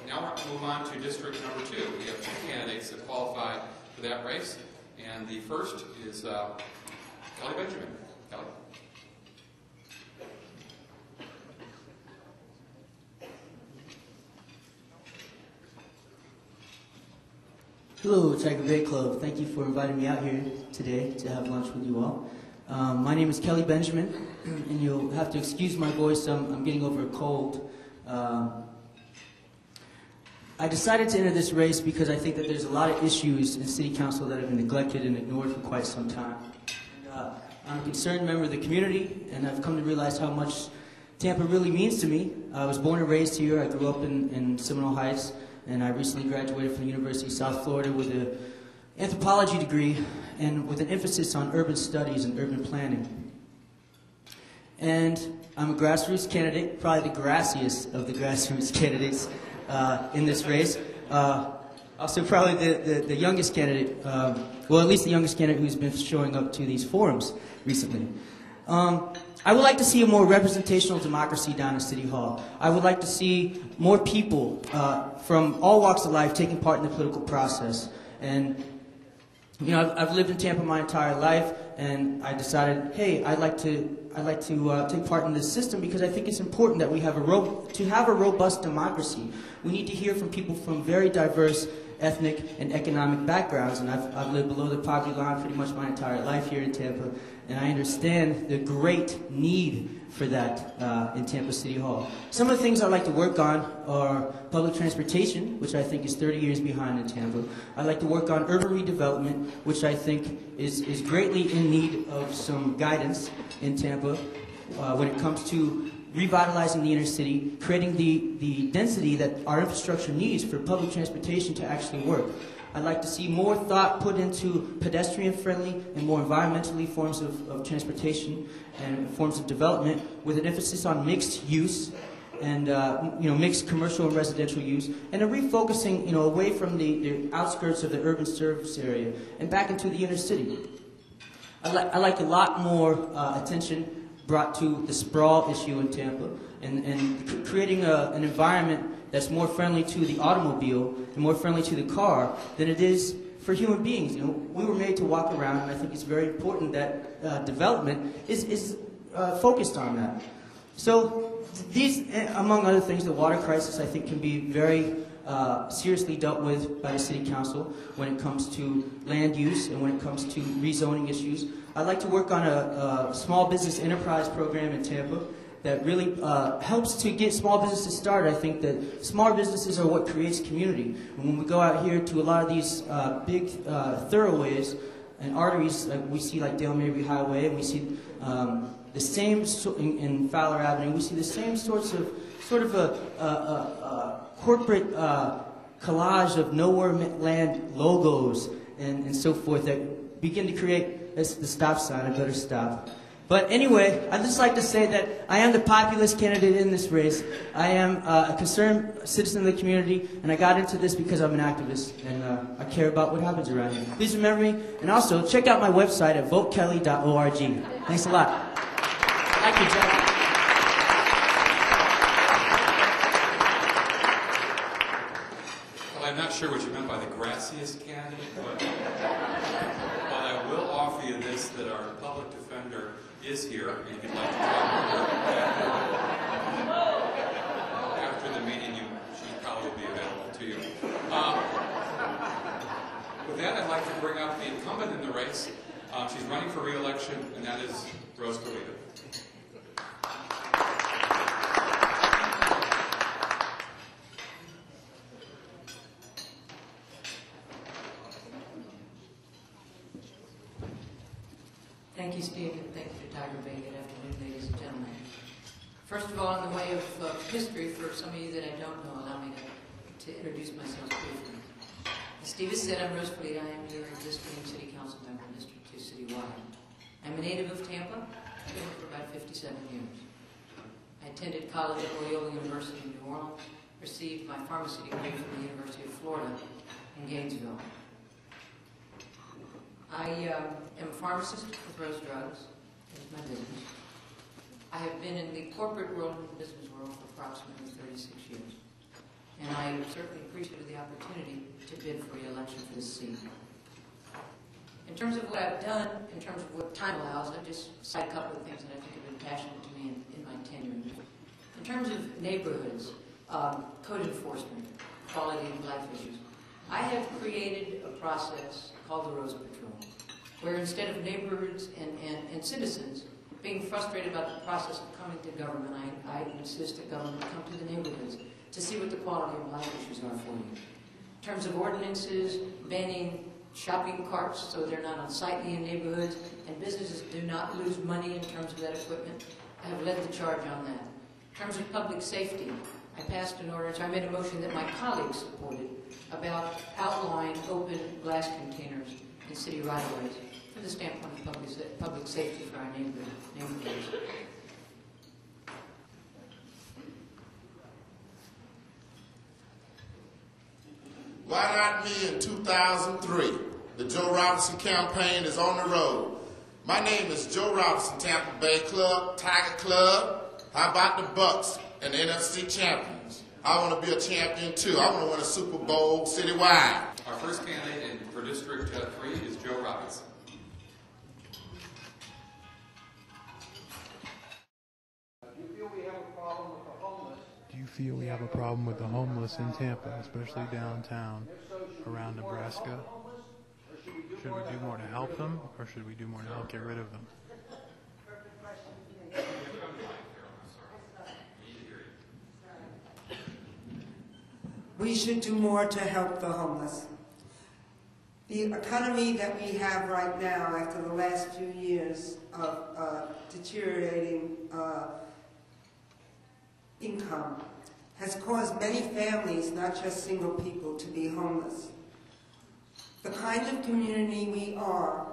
now we're going to move on to district number 2. We have 2 candidates that qualify for that race, and the first is Kelly Benjamin. Kelly. Hello, Tiger Bay Club. Thank you for inviting me out here today to have lunch with you all. My name is Kelly Benjamin, and you'll have to excuse my voice. I'm getting over a cold. I decided to enter this race because I think that there's a lot of issues in City Council that have been neglected and ignored for quite some time. And, I'm a concerned member of the community, and I've come to realize how much Tampa really means to me. I was born and raised here. I grew up in Seminole Heights, and I recently graduated from the University of South Florida with an anthropology degree and with an emphasis on urban studies and urban planning. And I'm a grassroots candidate, probably the grassiest of the grassroots candidates in this race. Also probably the youngest candidate, well, at least the youngest candidate who's been showing up to these forums recently. I would like to see a more representational democracy down in City Hall. I would like to see more people from all walks of life taking part in the political process. And you know, I've lived in Tampa my entire life, and I decided, hey, I'd like to take part in this system because I think it's important that we have a robust democracy. We need to hear from people from very diverse ethnic and economic backgrounds, and I've lived below the poverty line pretty much my entire life here in Tampa, and I understand the great need for that in Tampa City Hall. Some of the things I'd like to work on are public transportation, which I think is 30 years behind in Tampa. I'd like to work on urban redevelopment, which I think is greatly in need of some guidance in Tampa when it comes to revitalizing the inner city, creating the density that our infrastructure needs for public transportation to actually work. I'd like to see more thought put into pedestrian-friendly and more environmentally forms of transportation and forms of development with an emphasis on mixed use and mixed commercial and residential use, and a refocusing away from the outskirts of the urban service area and back into the inner city. I like a lot more attention brought to the sprawl issue in Tampa and creating an environment that's more friendly to the automobile and more friendly to the car than it is for human beings. You know, we were made to walk around, and I think it's very important that development is focused on that. So these, among other things, the water crisis I think can be very seriously dealt with by the City Council when it comes to land use and when it comes to rezoning issues. I'd like to work on a small business enterprise program in Tampa that really helps to get small businesses started. I think that small businesses are what creates community. And when we go out here to a lot of these big thoroughways and arteries, we see like Dale Mabry Highway, and we see the same in Fowler Avenue. We see the same sort of a corporate collage of nowhere land logos and so forth that begin to create the stop sign. I better stop. But anyway, I'd just like to say that I am the populist candidate in this race. I am a concerned citizen of the community, and I got into this because I'm an activist, and I care about what happens around here. Please remember me, and also check out my website at votekelly.org. Thanks a lot. Thank you, Jack. Well, I'm not sure what you meant by the grassiest candidate, but I will offer you this, that our public defender is here, and if you'd like to talk to her after the meeting, she probably will be available to you. With that, I'd like to bring up the incumbent in the race. She's running for re-election, and that is Rose Colita. Thank you, Steve, and thank you to Tiger Bay. Good afternoon, ladies and gentlemen. First of all, in the way of history, for some of you that I don't know, allow me to introduce myself briefly. As Steve has said, I'm Rose Colita. I am your existing City Council member in District 2 citywide. I'm a native of Tampa. I've been here for about 57 years. I attended college at Loyola University in New Orleans, received my pharmacy degree from the University of Florida in Gainesville. I am a pharmacist with Rose Drugs. It's my business. I have been in the corporate world and the business world for approximately 36 years. And I I'm certainly appreciative of the opportunity to bid for re-election for this seat. In terms of what I've done, in terms of what time allows, I'll just cite a couple of things that I think have been passionate to me in my tenure. In terms of neighborhoods, code enforcement, quality of life issues, I have created a process called the Rose Patrol, where instead of neighborhoods and citizens being frustrated about the process of coming to government, I insist that government come to the neighborhoods to see what the quality of life issues are for you. In terms of ordinances, banning shopping carts so they're not unsightly in neighborhoods, and businesses do not lose money in terms of that equipment, I have led the charge on that. In terms of public safety, I passed an ordinance, I made a motion that my colleagues supported about outlawing open glass containers in city right-of-ways from the standpoint of public safety for our neighborhoods. Why not me in 2003? The Joe Robinson campaign is on the road. My name is Joe Robinson, Tampa Bay Club, Tiger Club. How about the Bucks and the NFC champions? I want to be a champion too. I want to win a Super Bowl citywide. Our first candidate for District 3 is Joe Robinson. Do you feel we have a problem with the homeless in Tampa, especially downtown, around Nebraska? Should we do more to help them, or should we do more to help get rid of them? We should do more to help the homeless. The economy that we have right now, after the last few years of deteriorating income, has caused many families, not just single people, to be homeless. The kind of community we are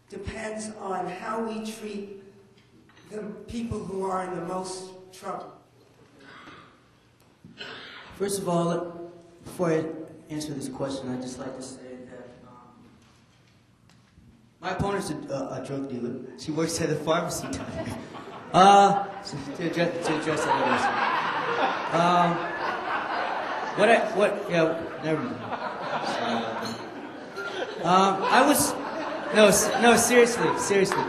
depends on how we treat the people who are in the most trouble. First of all, before I answer this question, I'd just like to say that my opponent's a drug dealer. She works at a pharmacy type. To address that, never mind. Sorry about that. Seriously.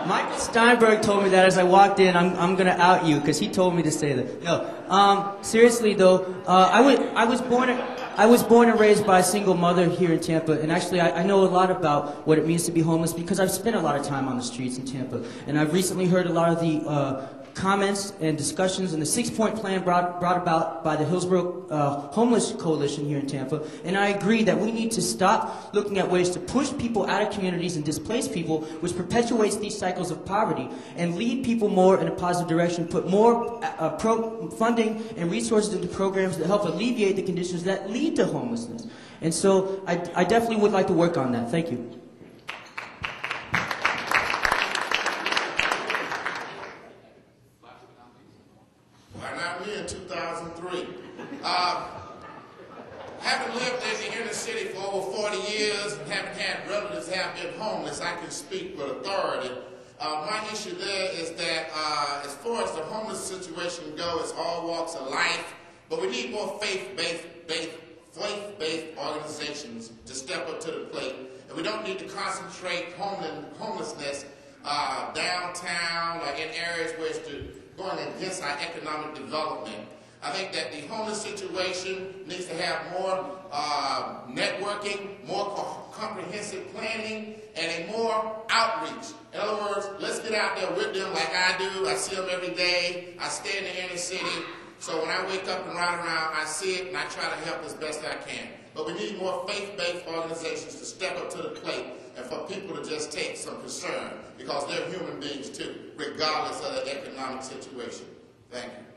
Mike Steinberg told me that as I walked in, I'm going to out you because he told me to say that. No, seriously though, I was born and raised by a single mother here in Tampa, and actually I know a lot about what it means to be homeless because I've spent a lot of time on the streets in Tampa, and I've recently heard a lot of the comments and discussions in the 6-point plan brought about by the Hillsborough Homeless Coalition here in Tampa, and I agree that we need to stop looking at ways to push people out of communities and displace people, which perpetuates these cycles of poverty, and lead people more in a positive direction, put more funding and resources into programs that help alleviate the conditions that lead to homelessness. And so I definitely would like to work on that. Thank you. Why not me in 2003? Having lived in the inner city for over 40 years and having had relatives have been homeless, I can speak with authority. My issue there is that as far as the homeless situation goes, it's all walks of life, but we need more faith-based organizations to step up to the plate. And we don't need to concentrate homelessness downtown, like in areas where it's going against our economic development. I think that the homeless situation needs to have more networking, more comprehensive planning, and a more outreach. In other words, let's get out there with them like I do. I see them every day. I stay in the inner city. So when I wake up and ride around, I see it and I try to help as best I can. But we need more faith-based organizations to step up to the plate and for people to just take some concern because they're human beings too, regardless of the economic situation. Thank you.